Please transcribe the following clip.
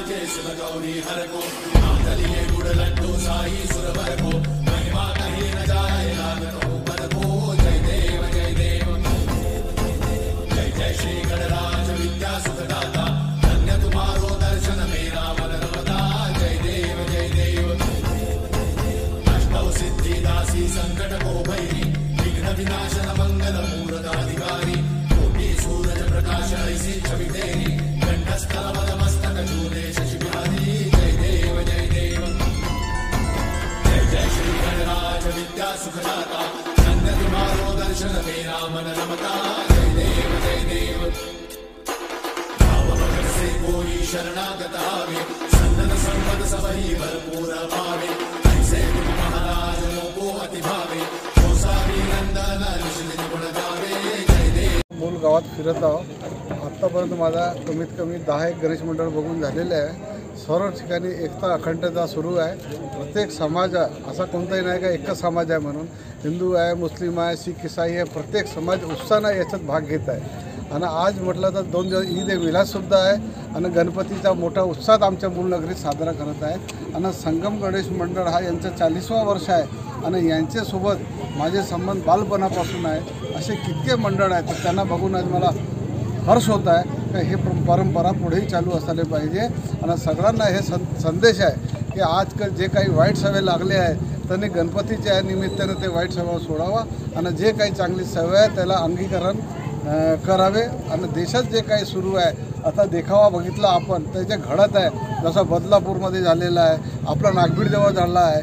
विराजे सुर गौरी हर को मातलिए गुड़ लड्डू साई सुरवर को महिमा कहीं न जाए लागत हो पर को जय देव जय देव जय जय श्री गणराज विद्या सुखदाता धन्य तुम्हारो दर्शन मेरा मन रमता जय देव जय देव अष्टौ सिद्धि दासी संकट को भैरी विघ्न विनाशन मंगल मूर्धाधिकारी कोटि सूरज प्रकाश ऐसी छवि तेरी कंठस्थल मस्तक झूले शशि बिहारी जय देव जय देव जय जय श्री गणराज विद्या सुखदाता धन्य तुम्हारो दर्शन मेरा मन रमता जय देव जय देव भाव भगत से कोई शरणागत आवे संतन संपद सबही भरपूर पावे ऐसे तुम महाराज को अति भावे गोसावी नंदन निश्चित गुण गावे जय देव। मूल गावात फिरत आहोत। आत्तापर्यंत माझा कमीत कमी 10 गणेश मंडळ बघून झालेले आहे। सर्व ठिकाणी एकता अखंडता सुरू आहे। प्रत्येक समाज असा कोणताही नाही का एकच समाज आहे म्हणून, हिंदू आहे, मुस्लिम आहे, शीख ईसाई आहे, प्रत्येक समाज उत्साहाने याच्यात भाग घेत आहे। आणि आज म्हटलं तर 2 दिवस ईद मिलादसुद्धा आहे आणि गणपतीचा मोठा उत्साह आमच्या मूल नगरीत साजरा करत आहे। आणि संगम गणेश मंडळ हा यांचं 40वा वर्ष आहे आणि यांच्यासोबत माझे संबंध बालपणापासून आहे। असे कितके मंडळ आहेत तर त्यांना बघून आज मला हर्ष होत आहे की हे परंपरा पुढेही चालू असायला पाहिजे। आणि सगळ्यांना हे संदेश आहे की आजकाल जे काही वाईट सवय लागले आहे त्यांनी गणपतीच्या निमित्ताने ते वाईट सवय सोडावा आणि जे काही चांगली सवय आहे त्याला अंगीकरण करावे। आणि देशात जे काही सुरू आहे आता देखावा बघितला आपण त्याचे घडत आहे, जसं बदलापूरमध्ये झालेला आहे, आपला नागभीड जेव्हा झाला आहे।